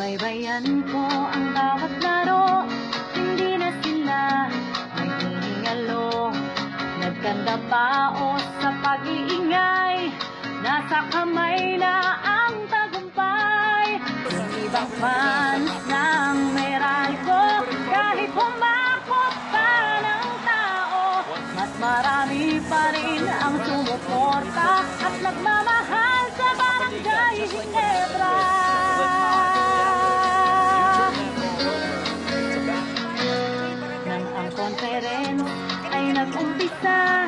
Subaybayan ko ang bawat laro, hindi na sila may hiningalo. Nagkanda pao sa pag-iingay, nasa kamay na ang tagumpay. Yung ibang fans ng Meralco, kahit humakot pa ng tao, mas marami pa rin ang sumuporta at nagmamahal sa Barangay Ginebra. Nang ang conference ay nag-umpisa,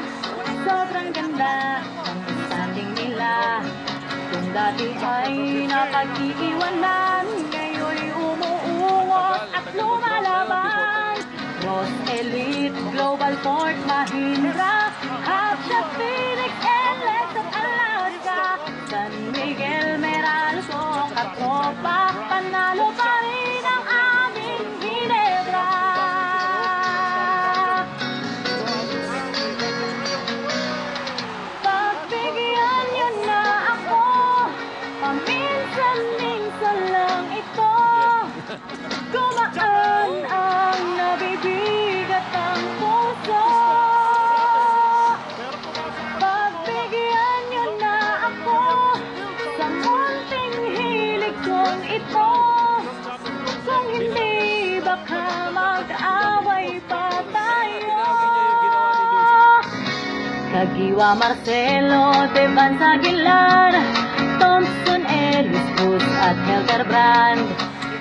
sobrang ganda ang standing nila. Kung dati ay napag-iiwanan, ngayon umuungos at lumalaban. Ross Elite, Global Fort Mahindra, Hubshot, Phoenix, Endless at Alaska, San Miguel, Meralco, katropa, panalo pa rin ang aming Ginebra. Pagbigyan niyo na ako, paminsan-minsan lang ito. Gumaan ang nabibigat ang puso. Pagbigyan niyo na ako sa munting hilig kong ito. Kung hindi, baka mag-away pa tayo. Kagiwa Marcelo, Devan Aguilar, Thompson, Ellis Cruz at Helder Brand.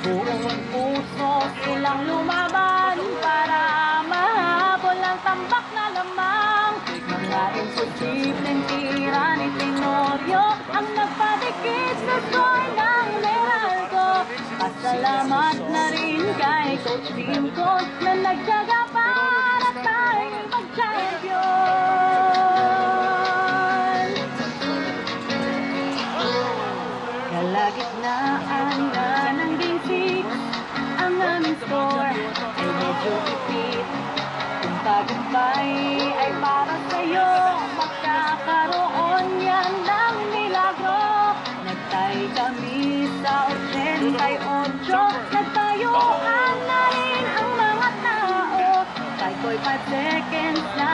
Buong puso silang lumaban para mahabol ang tambak na lamang. Mga imposibleng tira ni Tenorio ang nagpadikit sa score ng Meralco. Pasalamat na rin kay Coach Bimco na nagtyaga para tayong mag-champion. Kalagitnaan na ng Game 6, ang aming score ay medyo ipit. Kung tagumpay ay para sa'yo, magkakaroon yan ng milagro. Nagtay kami sa 88, nagtayuan na rin ang mga tao. 5.5 seconds na